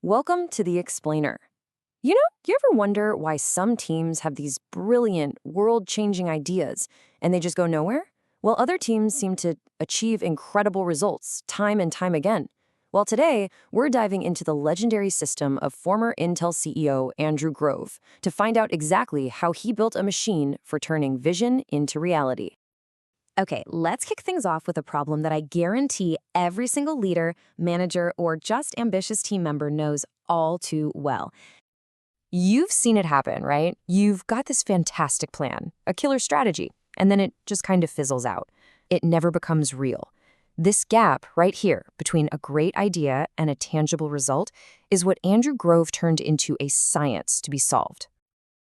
Welcome to The Explainer. You ever wonder why some teams have these brilliant, world-changing ideas and they just go nowhere? While other teams seem to achieve incredible results time and time again. Well, today, we're diving into the legendary system of former Intel CEO Andrew Grove to find out exactly how he built a machine for turning vision into reality. Okay, let's kick things off with a problem that I guarantee every single leader, manager, or just ambitious team member knows all too well. You've seen it happen, right? You've got this fantastic plan, a killer strategy, and then it just kind of fizzles out. It never becomes real. This gap right here between a great idea and a tangible result is what Andrew Grove turned into a science to be solved.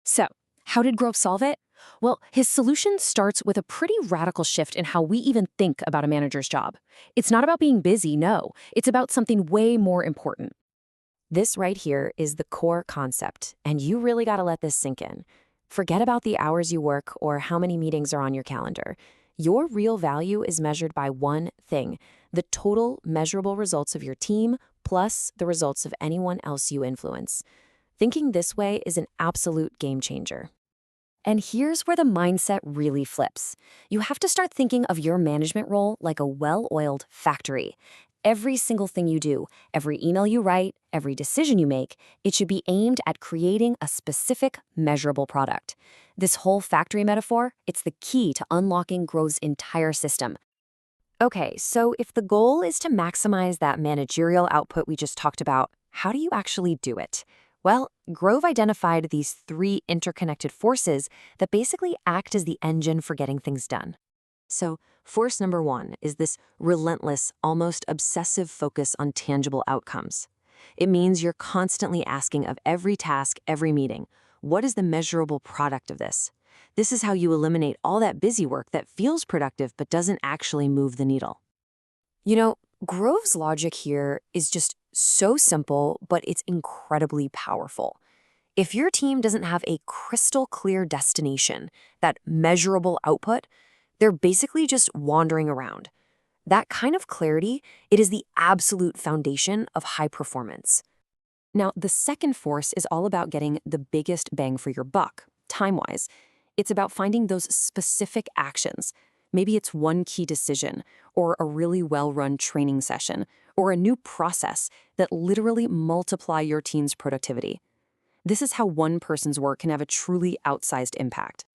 So, how did Grove solve it? Well, his solution starts with a pretty radical shift in how we even think about a manager's job. It's not about being busy, no. It's about something way more important. This right here is the core concept, and you really got to let this sink in. Forget about the hours you work or how many meetings are on your calendar. Your real value is measured by one thing: the total measurable results of your team plus the results of anyone else you influence. Thinking this way is an absolute game changer. And here's where the mindset really flips. You have to start thinking of your management role like a well-oiled factory. Every single thing you do, every email you write, every decision you make, it should be aimed at creating a specific, measurable product. This whole factory metaphor, it's the key to unlocking Grove's entire system. Okay, so if the goal is to maximize that managerial output we just talked about, how do you actually do it? Well, Grove identified these three interconnected forces that basically act as the engine for getting things done. So, force number one is this relentless, almost obsessive focus on tangible outcomes. It means you're constantly asking of every task, every meeting, what is the measurable product of this? This is how you eliminate all that busy work that feels productive but doesn't actually move the needle. Grove's logic here is just so simple, but it's incredibly powerful. If your team doesn't have a crystal clear destination, that measurable output, they're basically just wandering around. That kind of clarity, it is the absolute foundation of high performance. Now, the second force is all about getting the biggest bang for your buck, time-wise. It's about finding those specific actions. Maybe it's one key decision, or a really well-run training session, or a new process that literally multiply your team's productivity. This is how one person's work can have a truly outsized impact.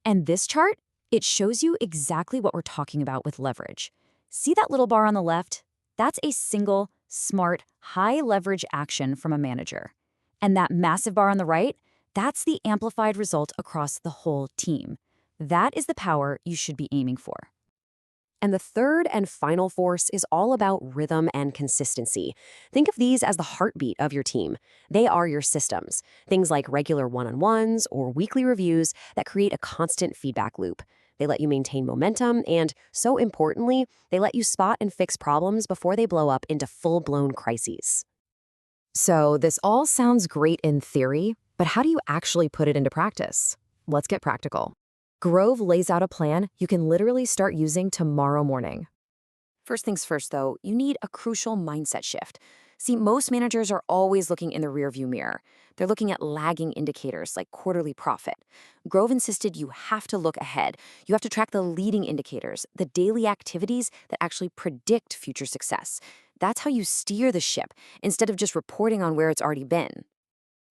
And this chart, it shows you exactly what we're talking about with leverage. See that little bar on the left? That's a single, smart, high-leverage action from a manager. And that massive bar on the right, that's the amplified result across the whole team. That is the power you should be aiming for. And the third and final force is all about rhythm and consistency. Think of these as the heartbeat of your team. They are your systems, things like regular one-on-ones or weekly reviews that create a constant feedback loop. They let you maintain momentum and, so importantly, they let you spot and fix problems before they blow up into full-blown crises. So this all sounds great in theory, but how do you actually put it into practice? Let's get practical. Grove lays out a plan you can literally start using tomorrow morning. First things first, though, you need a crucial mindset shift. See, most managers are always looking in the rearview mirror. They're looking at lagging indicators like quarterly profit. Grove insisted you have to look ahead. You have to track the leading indicators, the daily activities that actually predict future success. That's how you steer the ship, instead of just reporting on where it's already been.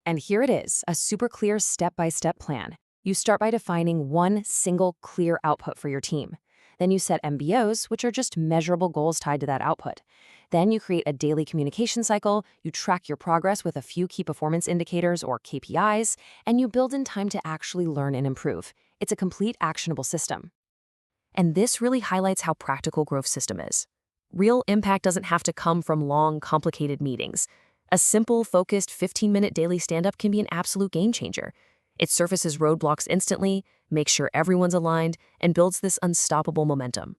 And here it is, a super clear step-by-step plan. You start by defining one single clear output for your team. Then you set MBOs, which are just measurable goals tied to that output. Then you create a daily communication cycle, you track your progress with a few key performance indicators or KPIs, and you build in time to actually learn and improve. It's a complete actionable system. And this really highlights how practical Grove's system is. Real impact doesn't have to come from long, complicated meetings. A simple, focused 15-minute daily stand-up can be an absolute game changer. It surfaces roadblocks instantly, makes sure everyone's aligned, and builds this unstoppable momentum.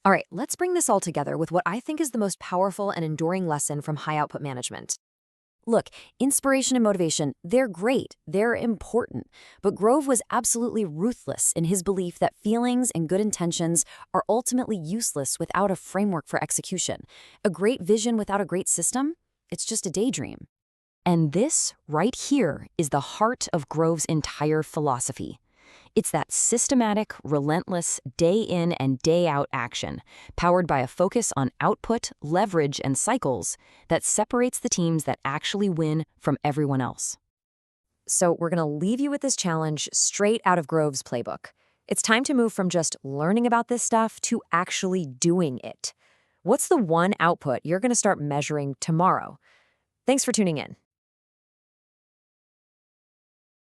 All right, let's bring this all together with what I think is the most powerful and enduring lesson from high-output management. Look, inspiration and motivation, they're great, they're important, but Grove was absolutely ruthless in his belief that feelings and good intentions are ultimately useless without a framework for execution. A great vision without a great system? it's just a daydream. And this, right here, is the heart of Grove's entire philosophy. It's that systematic, relentless, day in and day out action, powered by a focus on output, leverage, and cycles, that separates the teams that actually win from everyone else. So we're going to leave you with this challenge straight out of Grove's playbook. It's time to move from just learning about this stuff to actually doing it. What's the one output you're going to start measuring tomorrow? Thanks for tuning in.